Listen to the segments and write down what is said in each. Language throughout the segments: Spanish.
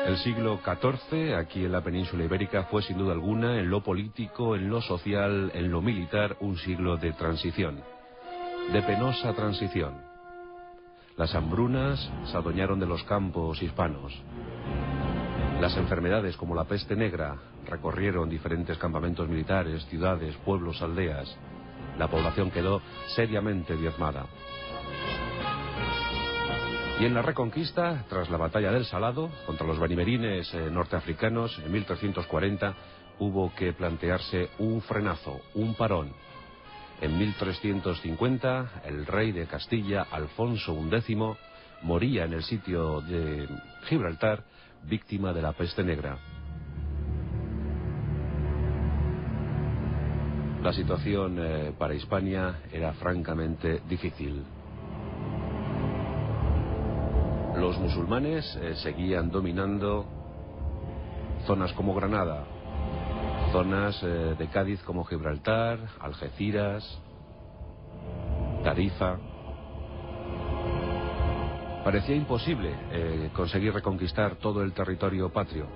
El siglo XIV, aquí en la península ibérica, fue sin duda alguna, en lo político, en lo social, en lo militar, un siglo de transición, de penosa transición. Las hambrunas se adueñaron de los campos hispanos. Las enfermedades, como la peste negra, recorrieron diferentes campamentos militares, ciudades, pueblos, aldeas. La población quedó seriamente diezmada. Y en la Reconquista, tras la batalla del Salado, contra los benimerines norteafricanos, en 1340, hubo que plantearse un frenazo, un parón. En 1350, el rey de Castilla, Alfonso XI, moría en el sitio de Gibraltar, víctima de la peste negra. La situación para Hispania era francamente difícil. Los musulmanes seguían dominando zonas como Granada, zonas de Cádiz como Gibraltar, Algeciras, Tarifa. Parecía imposible conseguir reconquistar todo el territorio patrio,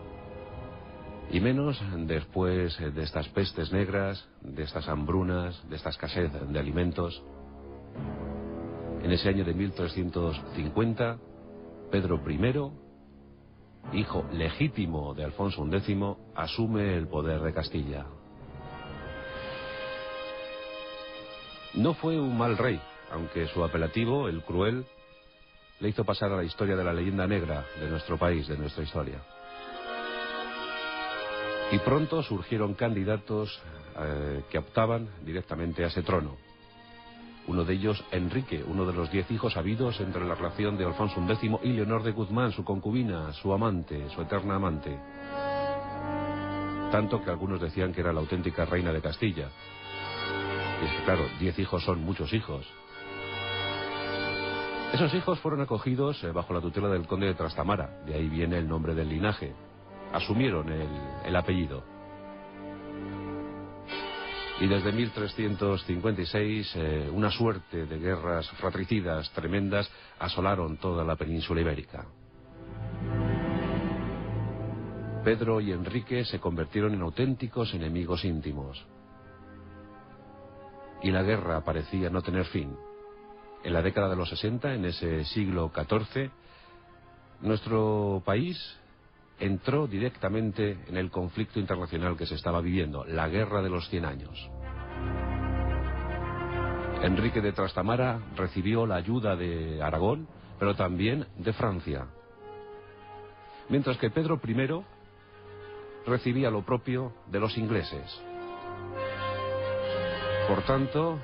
y menos después de estas pestes negras, de estas hambrunas, de esta escasez de alimentos. En ese año de 1350, Pedro I, hijo legítimo de Alfonso XI, asume el poder de Castilla. No fue un mal rey, aunque su apelativo, el Cruel, le hizo pasar a la historia de la leyenda negra de nuestro país, de nuestra historia. Y pronto surgieron candidatos que optaban directamente a ese trono. Uno de ellos, Enrique, uno de los 10 hijos habidos entre la relación de Alfonso XI y Leonor de Guzmán, su concubina, su amante, su eterna amante. Tanto que algunos decían que era la auténtica reina de Castilla. Y es que claro, 10 hijos son muchos hijos. Esos hijos fueron acogidos bajo la tutela del conde de Trastamara, de ahí viene el nombre del linaje. Asumieron el apellido. Y desde 1356 una suerte de guerras fratricidas tremendas asolaron toda la península ibérica. Pedro y Enrique se convirtieron en auténticos enemigos íntimos. Y la guerra parecía no tener fin. En la década de los 60, en ese siglo XIV, nuestro país entró directamente en el conflicto internacional que se estaba viviendo, la Guerra de los 100 años. Enrique de Trastamara recibió la ayuda de Aragón, pero también de Francia. Mientras que Pedro I recibía lo propio de los ingleses. Por tanto,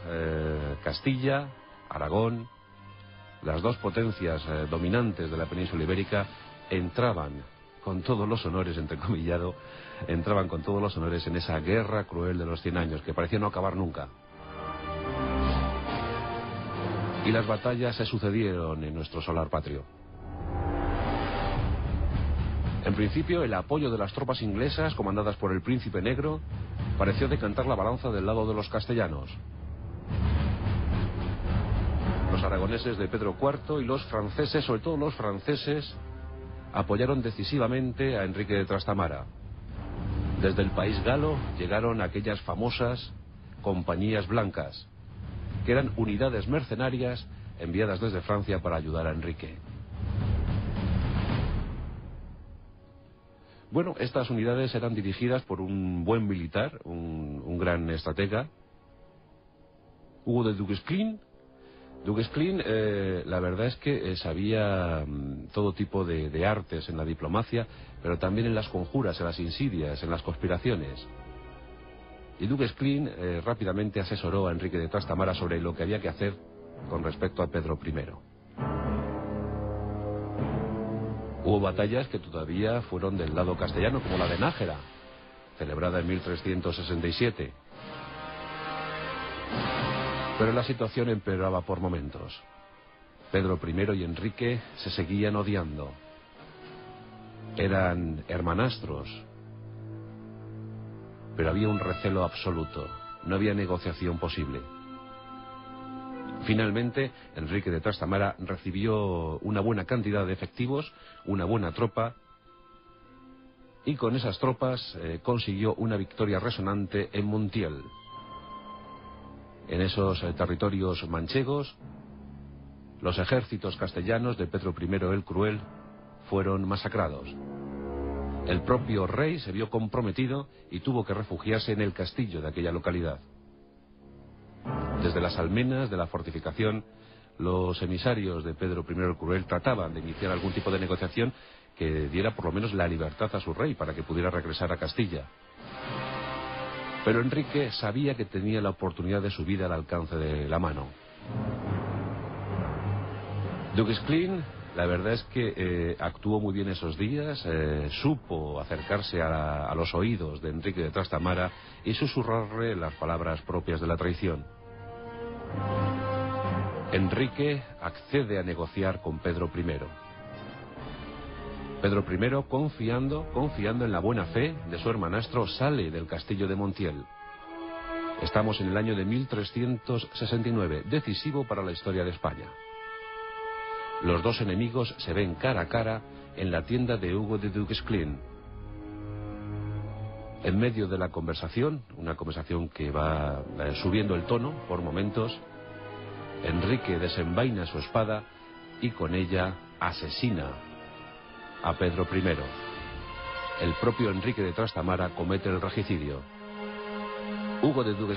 Castilla, Aragón, las dos potencias dominantes de la península ibérica, entraban con todos los honores, entrecomillado, entraban con todos los honores en esa guerra cruel de los 100 años, que parecía no acabar nunca. Y las batallas se sucedieron en nuestro solar patrio. En principio, el apoyo de las tropas inglesas, comandadas por el Príncipe Negro, pareció decantar la balanza del lado de los castellanos. Los aragoneses de Pedro IV y los franceses, sobre todo los franceses, apoyaron decisivamente a Enrique de Trastamara. Desde el país galo llegaron aquellas famosas compañías blancas, que eran unidades mercenarias enviadas desde Francia para ayudar a Enrique. Bueno, estas unidades eran dirigidas por un buen militar, un gran estratega, Hugo de Duguesclin. Duguesclin, la verdad es que sabía todo tipo de artes en la diplomacia, pero también en las conjuras, en las insidias, en las conspiraciones. Y Duguesclin rápidamente asesoró a Enrique de Trastamara sobre lo que había que hacer con respecto a Pedro I. Hubo batallas que todavía fueron del lado castellano, como la de Nájera, celebrada en 1367. Pero la situación empeoraba por momentos. Pedro I y Enrique se seguían odiando. Eran hermanastros. Pero había un recelo absoluto. No había negociación posible. Finalmente, Enrique de Trastamara recibió una buena cantidad de efectivos, una buena tropa, y con esas tropas consiguió una victoria resonante en Montiel. En esos territorios manchegos, los ejércitos castellanos de Pedro I el Cruel fueron masacrados. El propio rey se vio comprometido y tuvo que refugiarse en el castillo de aquella localidad. Desde las almenas de la fortificación, los emisarios de Pedro I el Cruel trataban de iniciar algún tipo de negociación que diera por lo menos la libertad a su rey para que pudiera regresar a Castilla. Pero Enrique sabía que tenía la oportunidad de su vida al alcance de la mano. Duguesclin, la verdad es que actuó muy bien esos días, supo acercarse a los oídos de Enrique de Trastamara y susurrarle las palabras propias de la traición. Enrique accede a negociar con Pedro I. Pedro I, confiando en la buena fe de su hermanastro, sale del castillo de Montiel. Estamos en el año de 1369, decisivo para la historia de España. Los dos enemigos se ven cara a cara en la tienda de Hugo de Duguesclin. En medio de la conversación, una conversación que va subiendo el tono por momentos, Enrique desenvaina su espada y con ella asesina a Pedro I. El propio Enrique de Trastamara comete el regicidio. Hugo de Duguesclin